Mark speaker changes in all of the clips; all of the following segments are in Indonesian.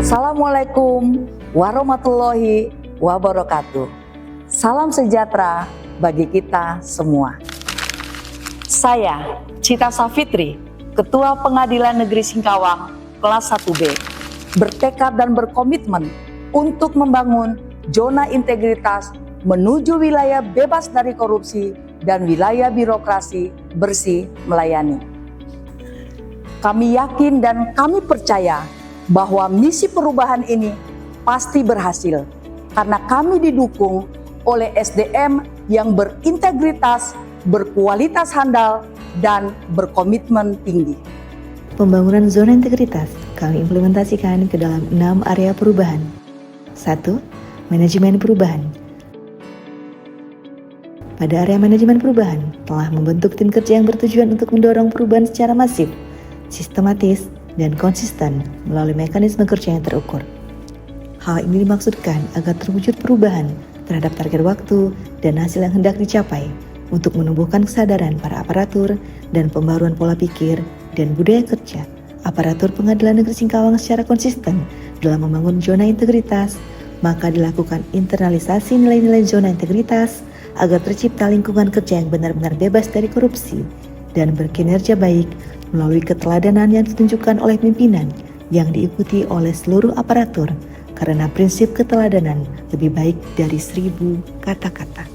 Speaker 1: Assalamualaikum warahmatullahi wabarakatuh. Salam sejahtera bagi kita semua. Saya Cita Safitri, Ketua Pengadilan Negeri Singkawang kelas 1B, bertekad dan berkomitmen untuk membangun zona integritas menuju wilayah bebas dari korupsi dan wilayah birokrasi bersih melayani. Kami yakin dan kami percaya bahwa misi perubahan ini pasti berhasil karena kami didukung oleh SDM yang berintegritas, berkualitas handal, dan berkomitmen tinggi.
Speaker 2: Pembangunan zona integritas kami implementasikan ke dalam 6 area perubahan. 1. Manajemen perubahan. Pada area manajemen perubahan, telah membentuk tim kerja yang bertujuan untuk mendorong perubahan secara masif, sistematis, dan konsisten melalui mekanisme kerja yang terukur. Hal ini dimaksudkan agar terwujud perubahan terhadap target waktu dan hasil yang hendak dicapai untuk menumbuhkan kesadaran para aparatur dan pembaruan pola pikir dan budaya kerja aparatur Pengadilan Negeri Singkawang secara konsisten dalam membangun zona integritas. Maka dilakukan internalisasi nilai-nilai zona integritas agar tercipta lingkungan kerja yang benar-benar bebas dari korupsi dan berkinerja baik melalui keteladanan yang ditunjukkan oleh pimpinan yang diikuti oleh seluruh aparatur, karena prinsip keteladanan lebih baik dari 1000 kata-kata.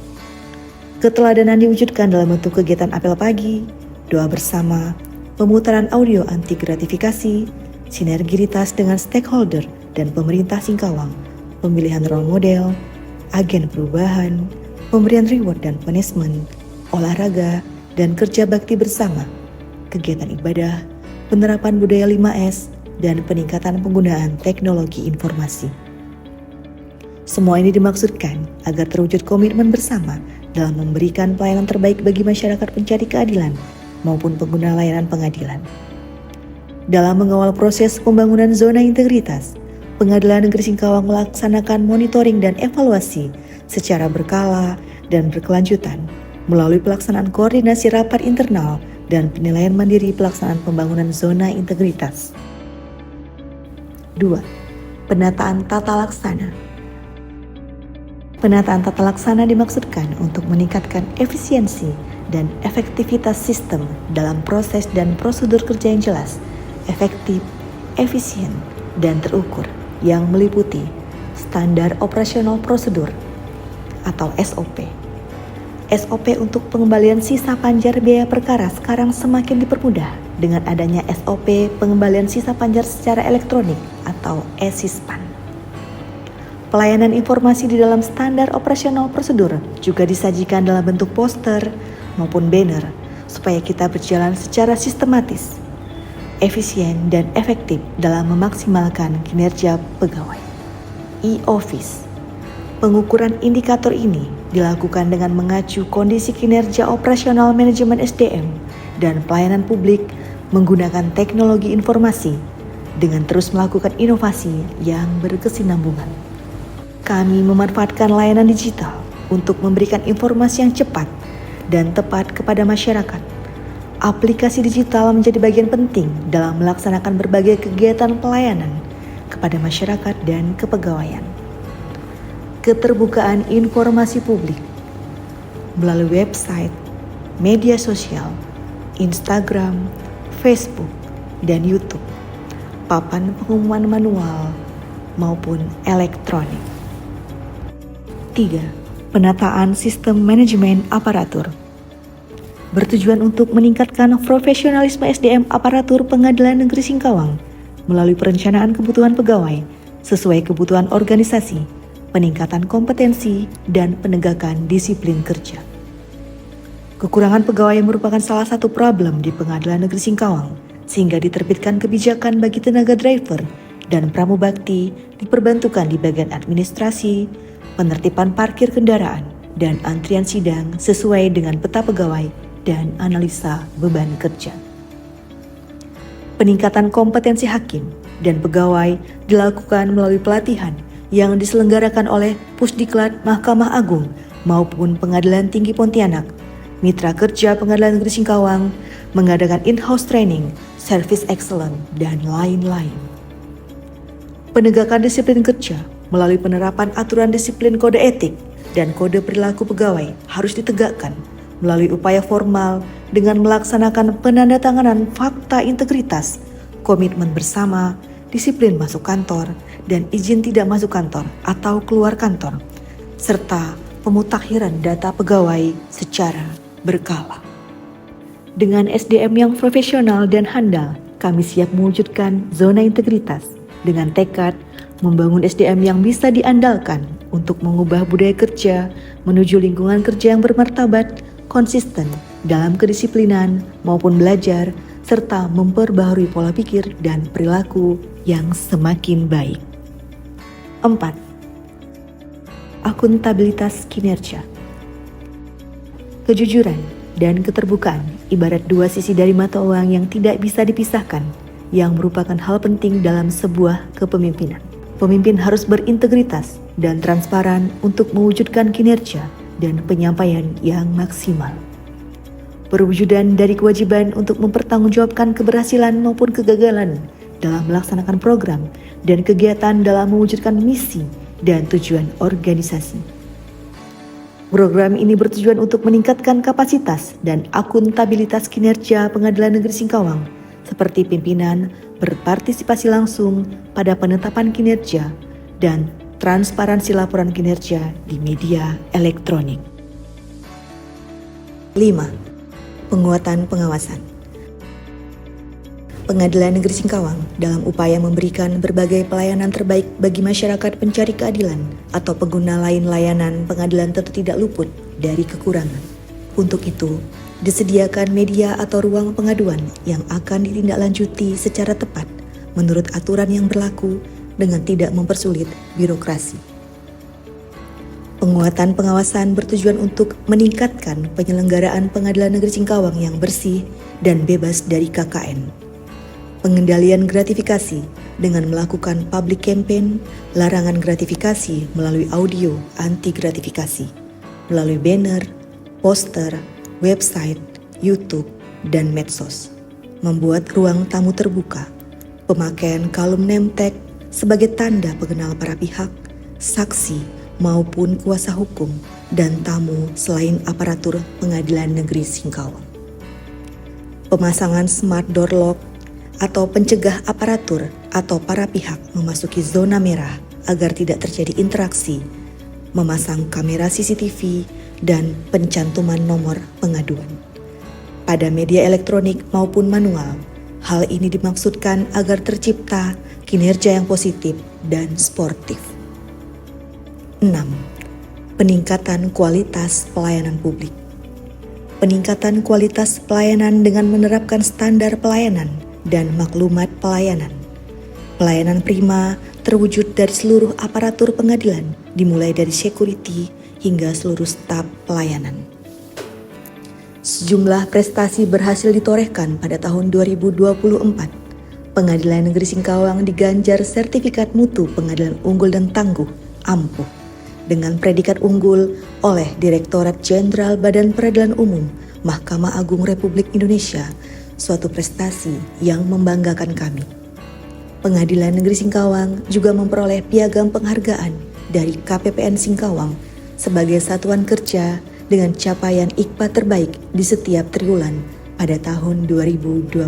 Speaker 2: Keteladanan diwujudkan dalam bentuk kegiatan apel pagi, doa bersama, pemutaran audio anti gratifikasi, sinergitas dengan stakeholder dan pemerintah Singkawang, pemilihan role model, agen perubahan, pemberian reward dan punishment, olahraga, dan kerja bakti bersama, kegiatan ibadah, penerapan budaya 5S, dan peningkatan penggunaan teknologi informasi. Semua ini dimaksudkan agar terwujud komitmen bersama dalam memberikan pelayanan terbaik bagi masyarakat pencari keadilan maupun pengguna layanan pengadilan. Dalam mengawal proses pembangunan zona integritas, Pengadilan Negeri Singkawang melaksanakan monitoring dan evaluasi secara berkala dan berkelanjutan melalui pelaksanaan koordinasi rapat internal dan penilaian mandiri pelaksanaan pembangunan zona integritas. 2. Penataan tata laksana. Penataan tata laksana dimaksudkan untuk meningkatkan efisiensi dan efektivitas sistem dalam proses dan prosedur kerja yang jelas, efektif, efisien, dan terukur yang meliputi standar operasional prosedur atau SOP. SOP untuk pengembalian sisa panjar biaya perkara sekarang semakin dipermudah dengan adanya SOP pengembalian sisa panjar secara elektronik atau e-Sispan. Pelayanan informasi di dalam standar operasional prosedur juga disajikan dalam bentuk poster maupun banner supaya kita berjalan secara sistematis, efisien, dan efektif dalam memaksimalkan kinerja pegawai. E-Office. Pengukuran indikator ini dilakukan dengan mengacu kondisi kinerja operasional manajemen SDM dan pelayanan publik menggunakan teknologi informasi dengan terus melakukan inovasi yang berkesinambungan. Kami memanfaatkan layanan digital untuk memberikan informasi yang cepat dan tepat kepada masyarakat. Aplikasi digital menjadi bagian penting dalam melaksanakan berbagai kegiatan pelayanan kepada masyarakat dan kepegawaian. Keterbukaan informasi publik melalui website, media sosial, Instagram, Facebook, dan YouTube, papan pengumuman manual maupun elektronik. 3. Penataan sistem manajemen aparatur. Bertujuan untuk meningkatkan profesionalisme SDM aparatur Pengadilan Negeri Singkawang melalui perencanaan kebutuhan pegawai sesuai kebutuhan organisasi, peningkatan kompetensi, dan penegakan disiplin kerja. Kekurangan pegawai merupakan salah satu problem di Pengadilan Negeri Singkawang, sehingga diterbitkan kebijakan bagi tenaga driver dan pramubakti diperbantukan di bagian administrasi, penertiban parkir kendaraan, dan antrian sidang sesuai dengan peta pegawai dan analisa beban kerja. Peningkatan kompetensi hakim dan pegawai dilakukan melalui pelatihan yang diselenggarakan oleh Pusdiklat Mahkamah Agung maupun Pengadilan Tinggi Pontianak. Mitra kerja Pengadilan Negeri Singkawang mengadakan in-house training, service excellence, dan lain-lain. Penegakan disiplin kerja melalui penerapan aturan disiplin kode etik dan kode perilaku pegawai harus ditegakkan melalui upaya formal dengan melaksanakan penandatanganan fakta integritas, komitmen bersama, disiplin masuk kantor, dan izin tidak masuk kantor atau keluar kantor, serta pemutakhiran data pegawai secara berkala. Dengan SDM yang profesional dan handal, kami siap mewujudkan zona integritas dengan tekad membangun SDM yang bisa diandalkan untuk mengubah budaya kerja menuju lingkungan kerja yang bermartabat, konsisten dalam kedisiplinan maupun belajar, serta memperbaharui pola pikir dan perilaku yang semakin baik. 4. Akuntabilitas kinerja. Kejujuran dan keterbukaan ibarat dua sisi dari mata uang yang tidak bisa dipisahkan, yang merupakan hal penting dalam sebuah kepemimpinan. Pemimpin harus berintegritas dan transparan untuk mewujudkan kinerja dan penyampaian yang maksimal. Perwujudan dari kewajiban untuk mempertanggungjawabkan keberhasilan maupun kegagalan dalam melaksanakan program dan kegiatan dalam mewujudkan misi dan tujuan organisasi. Program ini bertujuan untuk meningkatkan kapasitas dan akuntabilitas kinerja Pengadilan Negeri Singkawang, seperti pimpinan berpartisipasi langsung pada penetapan kinerja dan transparansi laporan kinerja di media elektronik. 5. Penguatan pengawasan. Pengadilan Negeri Singkawang dalam upaya memberikan berbagai pelayanan terbaik bagi masyarakat pencari keadilan atau pengguna lain layanan pengadilan tentu tidak luput dari kekurangan. Untuk itu, disediakan media atau ruang pengaduan yang akan ditindaklanjuti secara tepat menurut aturan yang berlaku dengan tidak mempersulit birokrasi. Penguatan pengawasan bertujuan untuk meningkatkan penyelenggaraan Pengadilan Negeri Singkawang yang bersih dan bebas dari KKN. Pengendalian gratifikasi dengan melakukan public campaign, larangan gratifikasi melalui audio anti gratifikasi, melalui banner, poster, website, YouTube, dan medsos. Membuat ruang tamu terbuka, pemakaian kalung name tag sebagai tanda pengenal para pihak, saksi maupun kuasa hukum dan tamu selain aparatur Pengadilan Negeri Singkawang. Pemasangan smart door lock atau pencegah aparatur atau para pihak memasuki zona merah agar tidak terjadi interaksi, memasang kamera CCTV, dan pencantuman nomor pengaduan pada media elektronik maupun manual. Hal ini dimaksudkan agar tercipta kinerja yang positif dan sportif. 6. Peningkatan kualitas pelayanan publik. Peningkatan kualitas pelayanan dengan menerapkan standar pelayanan dan maklumat pelayanan. Pelayanan prima terwujud dari seluruh aparatur pengadilan, dimulai dari security hingga seluruh staf pelayanan. Sejumlah prestasi berhasil ditorehkan pada tahun 2024. Pengadilan Negeri Singkawang diganjar sertifikat mutu pengadilan unggul dan tangguh (AMPUH) dengan predikat unggul oleh Direktorat Jenderal Badan Peradilan Umum Mahkamah Agung Republik Indonesia, suatu prestasi yang membanggakan kami. Pengadilan Negeri Singkawang juga memperoleh piagam penghargaan dari KPPN Singkawang sebagai satuan kerja dengan capaian IKPA terbaik di setiap triwulan pada tahun 2024.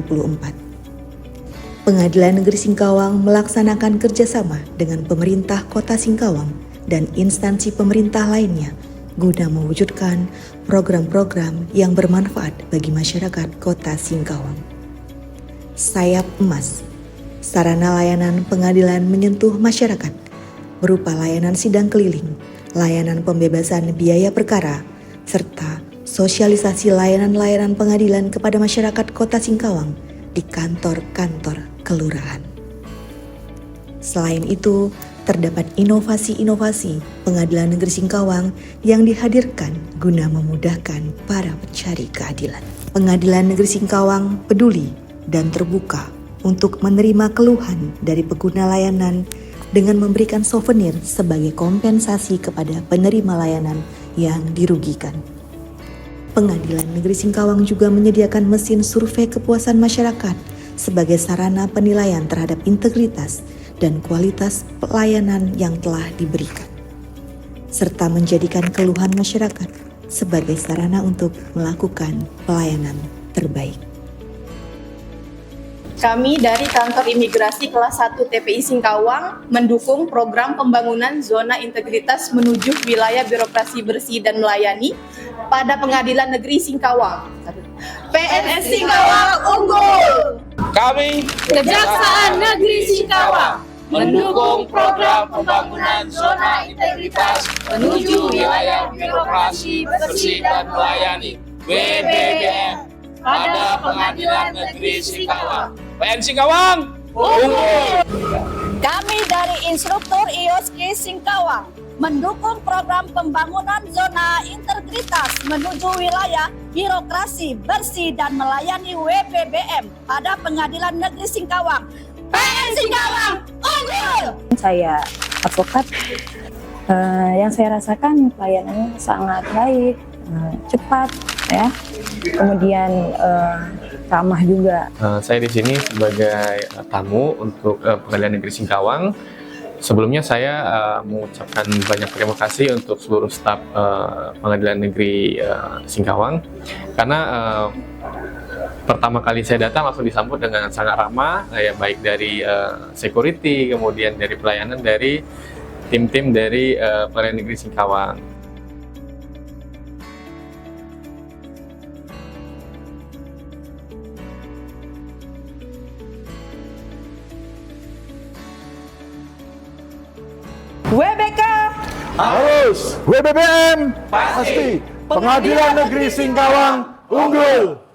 Speaker 2: Pengadilan Negeri Singkawang melaksanakan kerjasama dengan pemerintah Kota Singkawang dan instansi pemerintah lainnya guna mewujudkan program-program yang bermanfaat bagi masyarakat Kota Singkawang. Sayap Emas, sarana layanan pengadilan menyentuh masyarakat, berupa layanan sidang keliling, layanan pembebasan biaya perkara, serta sosialisasi layanan-layanan pengadilan kepada masyarakat Kota Singkawang di kantor-kantor kelurahan. Selain itu, terdapat inovasi-inovasi Pengadilan Negeri Singkawang yang dihadirkan guna memudahkan para pencari keadilan. Pengadilan Negeri Singkawang peduli dan terbuka untuk menerima keluhan dari pengguna layanan dengan memberikan souvenir sebagai kompensasi kepada penerima layanan yang dirugikan. Pengadilan Negeri Singkawang juga menyediakan mesin survei kepuasan masyarakat sebagai sarana penilaian terhadap integritas dan kualitas pelayanan yang telah diberikan, serta menjadikan keluhan masyarakat sebagai sarana untuk melakukan pelayanan terbaik.
Speaker 3: Kami dari Kantor Imigrasi Kelas 1 TPI Singkawang mendukung program pembangunan zona integritas menuju wilayah birokrasi bersih dan melayani pada Pengadilan Negeri Singkawang. PNS Singkawang unggul!
Speaker 4: Kami,
Speaker 3: Kejaksaan Negeri Singkawang,
Speaker 4: mendukung program pembangunan zona integritas menuju wilayah birokrasi bersih dan melayani (WBBM) pada Pengadilan Negeri Singkawang. PN Singkawang, unggul!
Speaker 5: Kami dari Instruktur IOSKI Singkawang mendukung program pembangunan zona integritas menuju wilayah birokrasi bersih dan melayani WBBM pada Pengadilan Negeri Singkawang. PN Singkawang unggul!
Speaker 6: Saya advokat, yang saya rasakan pelayanannya sangat baik, cepat, ya. Kemudian ramah juga.
Speaker 7: Saya di sini sebagai tamu untuk Pengadilan Negeri Singkawang. Sebelumnya saya mengucapkan banyak terima kasih untuk seluruh staf Pengadilan Negeri Singkawang, karena pertama kali saya datang langsung disambut dengan sangat ramah, ya, baik dari security, kemudian dari pelayanan dari tim-tim dari Pengadilan Negeri Singkawang.
Speaker 1: WBK
Speaker 8: harus, WBBM pasti, Pengadilan Negeri Singkawang unggul.